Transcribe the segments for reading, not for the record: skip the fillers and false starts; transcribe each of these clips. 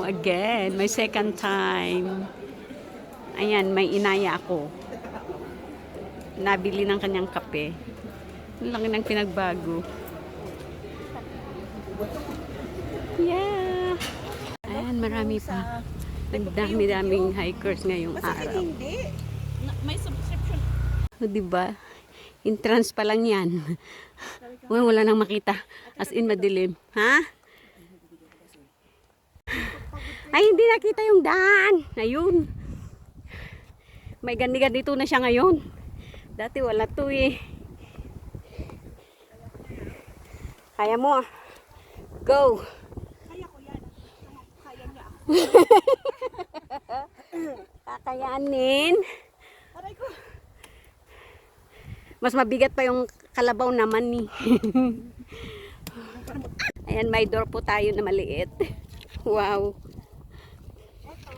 again. My second time. Ayan, may inaya ako. Nabili ng kanyang kape. Ang laki ng pinagbago. Yeah! Ayan, marami pa. Ang dami-daming hikers ngayong araw. May subscription. O, diba? Entrance pa lang yan. Wala nang makita. As in, madilim. Ha? Ay, hindi nakita yung daan. Ayun. May gandi-gandito na siya ngayon. Dati wala to eh. Kaya mo. Go. Kaya ko yan. Kaya niya ako. Kakayanin. Aray ko. Mas mabigat pa yung kalabaw naman ni. Ayan, may door po tayo na maliit. Wow. Ito,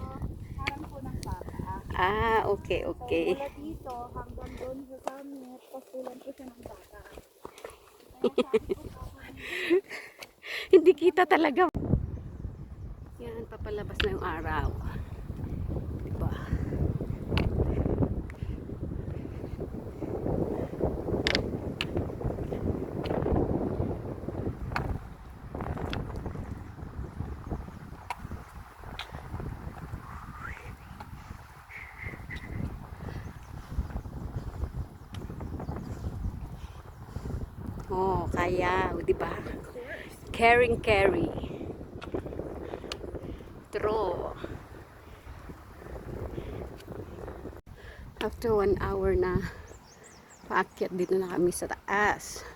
parang po ng bata. Ah, okay, okay. Mula dito hanggang doon sa summit, pasulan po siya ng bata. Hindi kita talaga. Yan, papalabas na yung araw. Diba? Oh, kaya, di ba? Carry. True. After 1 hour na paakyat, dito na kami sa taas.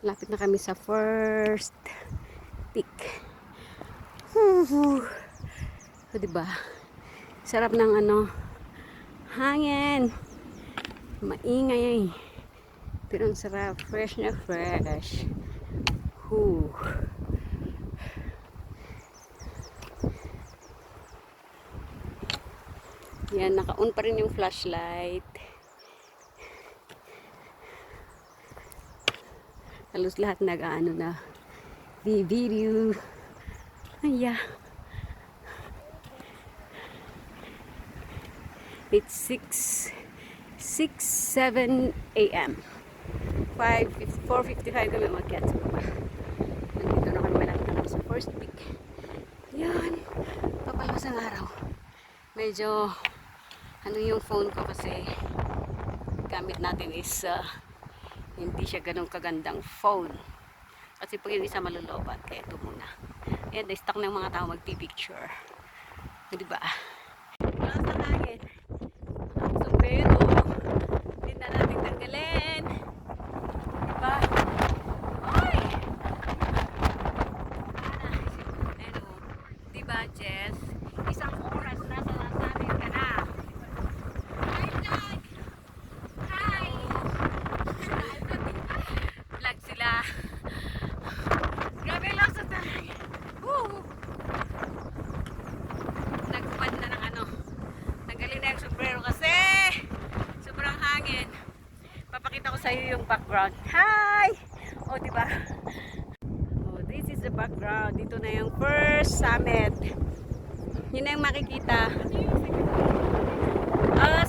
Lapit na kami sa first peak. So, di ba? Sarap ng hangin. Maingay. Pero ang sarap, fresh na fresh. Yan, naka-on pa rin yung flashlight. Halos lahat nag-ano na video. Ay, it's 7 a.m. 4:55 kami umakyat sa baba. Nandito na kami malapit na kami sa first peak. Yan, papalabas ang araw. Medyo yung phone ko kasi gamit natin is hindi siya ganun kagandang phone. Kasi pag yung isa malulobat, kaya ito muna. Ayan, na-stuck na yung mga tao magpipicture. Diba? Wala sa hangin. Ang sombrero. Hindi na natin tanggalin. Diba? Oy! Diba, Jess? Isang oras na sa nasabi ka na. Hi, vlog! Hi! Vlog sila. Grabe lang sa tayo. Nagpad na ng tanggalin na yung sombrero kasi sobrang hangin. Papakita ko sa iyo yung background. Hi! O, diba? Oh, this is the background. Dito na yung first summit. Yun na yung makikita.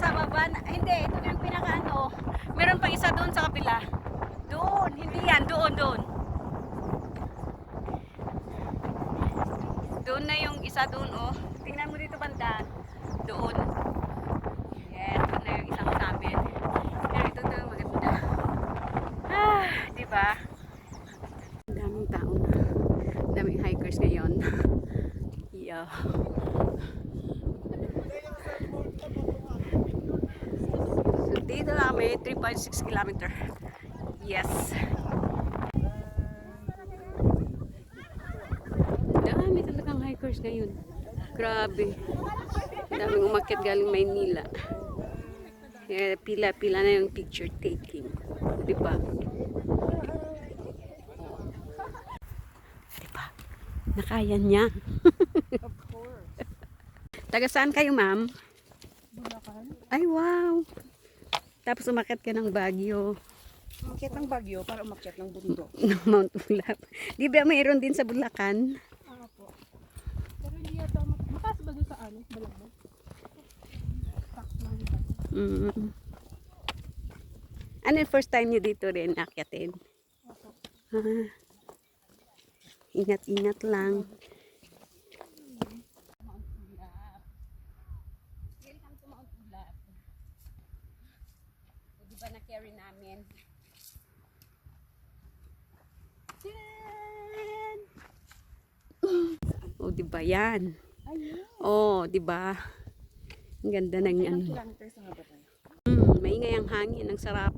Sa baba na, hindi, ito na yung pinaka meron pang isa doon sa kabila. Doon, hindi yan, doon. Doon na yung isa doon, oh. Tingnan mo dito banda. Doon. Yeah, doon na yung isang summit. Pero ito na maganda. Diba? Daming tao na. Daming hikers ngayon. Yeah. So dito na kami, 3.6 kilometer. Yes. Dami talagang hikers ngayon. Grabe. Daming umakyat galing Maynila. Pila-pila na yung picture taking. Diba? Diba? Nakaya niya. Of course. Taga saan kayo, ma'am? Bulacan. Ay, wow. Tapos umakyat ka ng Baguio. Umakyat ng Baguio para umakyat ng bundok. Mount Ulap. Di ba mayroon din sa Bulacan? Po. Pero hindi yata Mm. Ano yung first time niyo dito rin akyatin? Ah, ingat-ingat lang. Welcome to Mount Ulap. O diba na-carry namin? Yan! O diba yan? O diba? Ang ganda ng ano. Kilometers na ba tayo? Maingay ang hangin, ang sarap.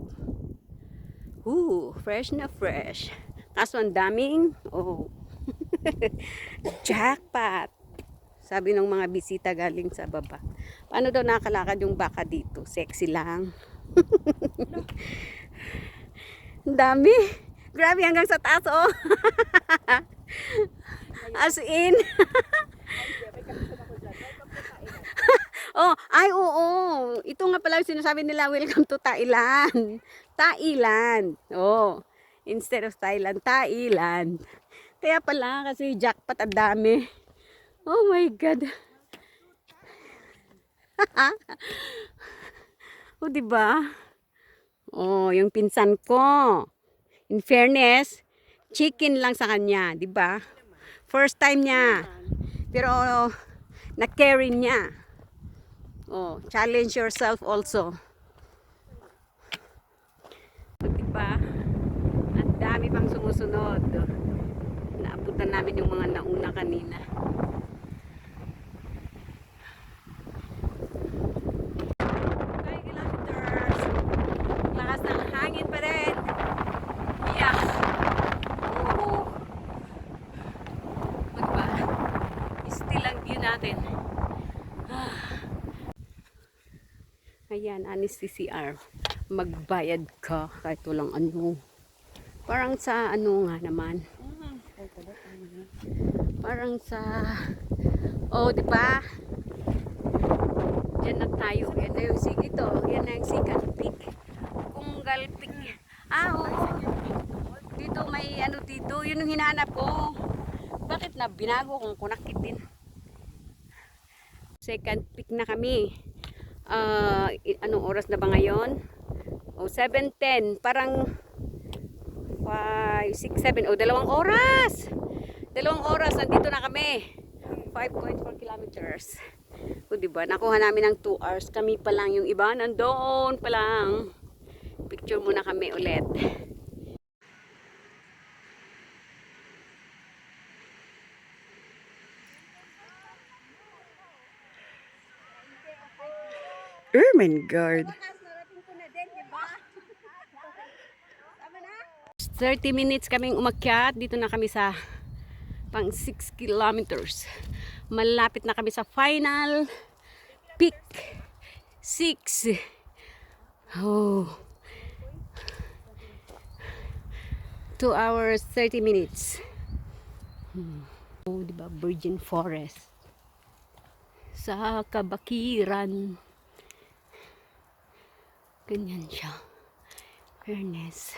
Fresh na fresh. Kaso ang daming, jackpot. Sabi ng mga bisita galing sa baba. Paano daw nakalakad yung baka dito? Sexy lang. Ang dami. Grabe hanggang sa taas, oh. As in. Oo. Ito nga pala yung sinasabi nila, welcome to Thailand. Thailand. Instead of Thailand, Thailand. Kaya pala kasi jackpot ang dami. Oh my God. Diba? Yung pinsan ko. In fairness, chicken lang sa kanya, diba? First time niya. Pero na-carry niya. Challenge yourself also. Diba? Ang dami pang sumusunod. Naabutan namin yung mga nauna kanina. 5 kilometers. Lakas ng hangin pa rin. Yeah. Diba? Still ang view natin. Ayan, anis CCR. Magbayad ka kahit walang ano. Parang sa ano nga naman. Parang sa di ba? Diyan na tayo. Yan na yung ito. Yan na yung Sikat Peak. Kunggal Peak. Dito may ano dito. Yun yung hinahanap ko. Bakit na binago kung kunakit din? Second peak na kami. Anong oras na ba ngayon? 7:10. Parang 5, 6, 7. 2 oras. 2 oras. Nandito na kami. 5.4 kilometers. Diba? Nakuha namin ng 2 hours. Kami pa lang. Yung iba nandoon pa lang. Picture muna kami ulit. Ermengarde. 30 minutes kaming umakyat. Dito na kami sa pang 6 kilometers. Malapit na kami sa final peak. 6. 2 hours 30 minutes. Diba? Virgin Forest. Sa Kabakiran. Ganyan siya. Fairness.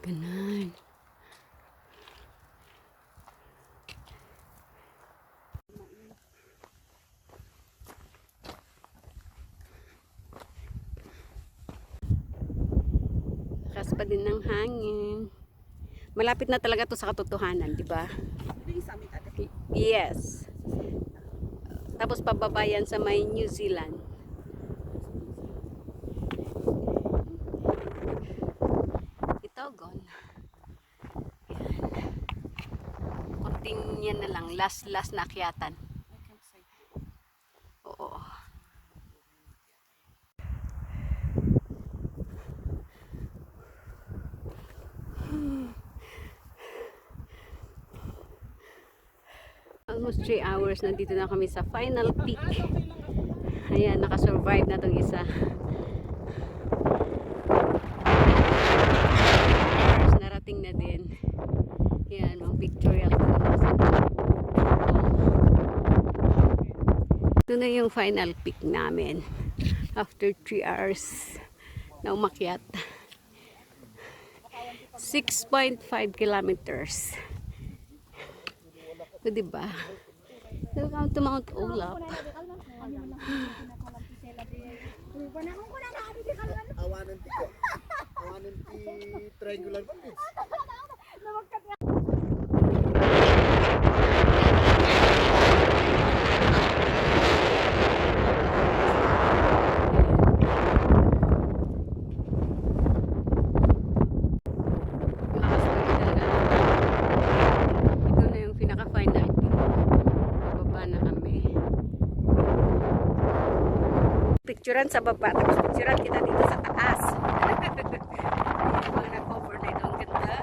Ganun. Lakas pa din ng hangin. Malapit na talaga to sa katotohanan, di ba? Yes. Tapos pababayan sa may New Zealand. Itogon. Yan. Kunting yan na lang. Last na akyatan. Oo. Almost 3 hours. Nandito na kami sa final peak. Ayan, nakasurvive na itong isa. Narating na din. Ayan, mga pictorial. Ito na yung final peak namin. After 3 hours na umakyat. 6.5 kilometers. O, diba? Welcome to Mount Olap. Awanan ti triangular ba? Ito na yung pinaka-final. Bababa na kami. Picturean sa baba, tapos picturean kita dito sa taas. Ayan, mga nag-overnight. Ang ganda.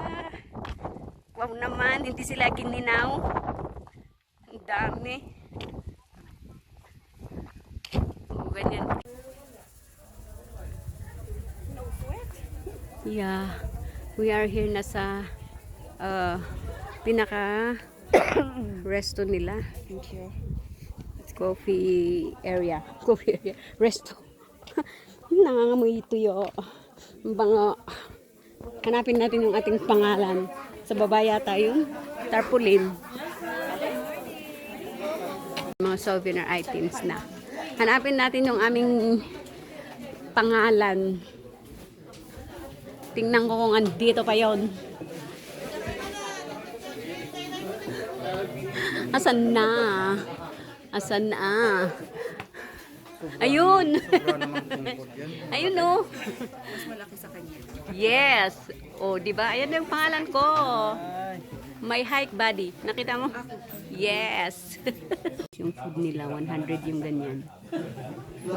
Wow naman, hindi sila gininaw. Ang dami. O, ganyan. Yeah, we are here na sa pinaka resto nila. Thank you. Coffee area. Coffee area. Resto. Nangangamoy tuyo. Ang bango. Hanapin natin yung ating pangalan. Sa baba yata yung tarpaulin. Mga souvenir items na. Hanapin natin yung aming pangalan. Tingnan ko kung andito pa yon. Asan na? Asan na? Ayun! Ayun oh! Mas malaki sa kanya. Yes! Oh, di ba? Ayan yung pangalan ko. My hike buddy. Nakita mo? Yes! Yung food nila, 100 yung ganyan.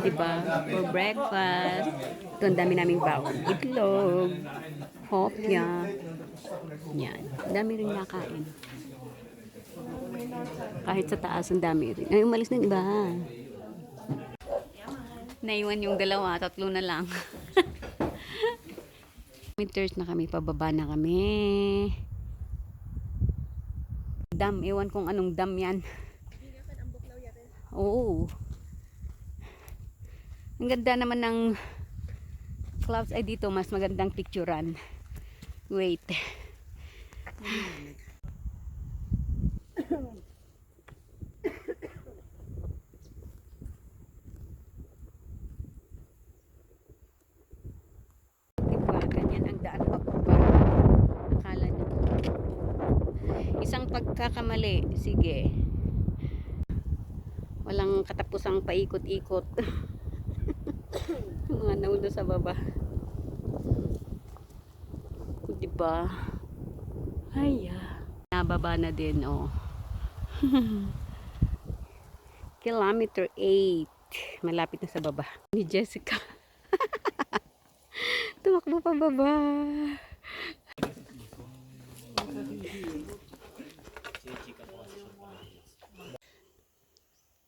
Diba? For breakfast. Ito, ang dami naming baon. Itlog. Hopya. Yan. Ang dami rin nakain. Kahit sa taas, ang dami rin. Ay, umalis na iba. Naiwan yung dalawa. Tatlo na lang. Meters na kami. Pababa na kami. Dam. Ewan kung anong dam yan. Oo. Ang ganda naman ng clouds ay dito. Mas magandang picturean. Wait. Diba? Ganyan ang daan pababa. Akala nyo. Isang pagkakamali. Sige. Walang katapusang paikot-ikot. Mga naulo sa baba. Diba? Ay, nababa na din, oh. Kilometer 8. Malapit na sa baba. Ni Jessica. Tumakbo pa baba.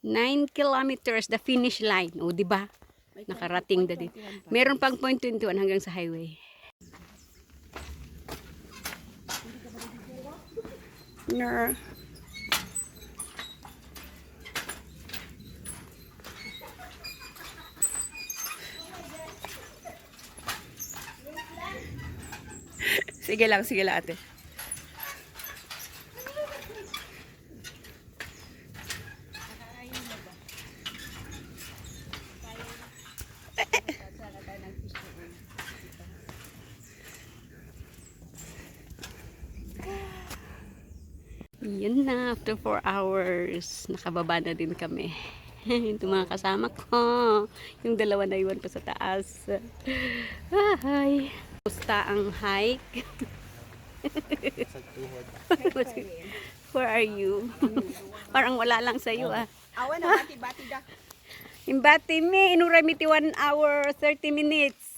9 kilometers, the finish line. O, di ba? Nakarating na din. Meron pang 0.21 hanggang sa highway. Ner. Sige lang ate. Yun na, after 4 hours, nakababa na din kami. Ito mga kasama ko. Yung dalawa na iwan pa sa taas. Hi. Gusta ang hike? Where are you? Parang wala lang sa'yo ah. Awan na bati-bati da. Imbati mi, inuray mi ti 1 hour 30 minutes.